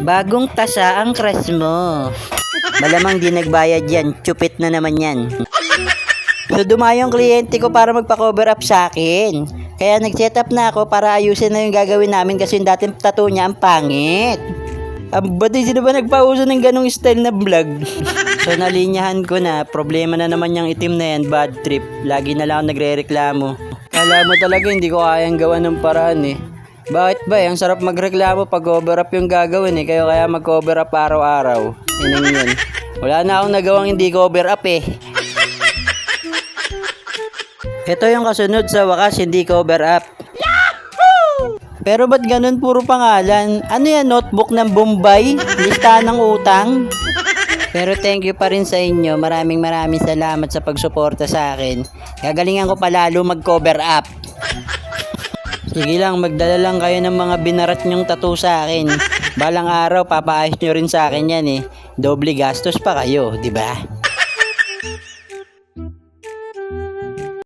Bagong tasa ang crush mo. Malamang di nagbayad yan, chupit na naman yan. So dumayo yung kliyente ko para magpa-cover up sa akin. Kaya nag-set up na ako para ayusin na yung gagawin namin kasi yung dating tattoo niya ang pangit. Ba't sino ba nagpauso ng ganong style na vlog? So nalinyahan ko na, problema na naman yung itim na yan, bad trip. Lagi na lang ako nagre-reklamo. Kala mo talaga hindi ko kayang gawa ng paraan eh. Bakit ba? Ang sarap magreklamo pag cover up yung gagawin eh. Kaya mag-cover up araw-araw. Inang yun. Wala na akong nagawang hindi cover up eh. Ito yung kasunod sa wakas, hindi cover up. Yahoo! Pero ba't ganun puro pangalan? Ano yan, notebook ng Bombay? Listahan ng utang? Pero thank you pa rin sa inyo. Maraming salamat sa pagsuporta sa akin. Gagalingan ko palalo mag-cover up. Sige lang, magdala lang kayo ng mga binarat nyong tattoo sa akin. Balang araw, papaayos nyo rin sa akin yan eh. Doble gastos pa kayo, di ba?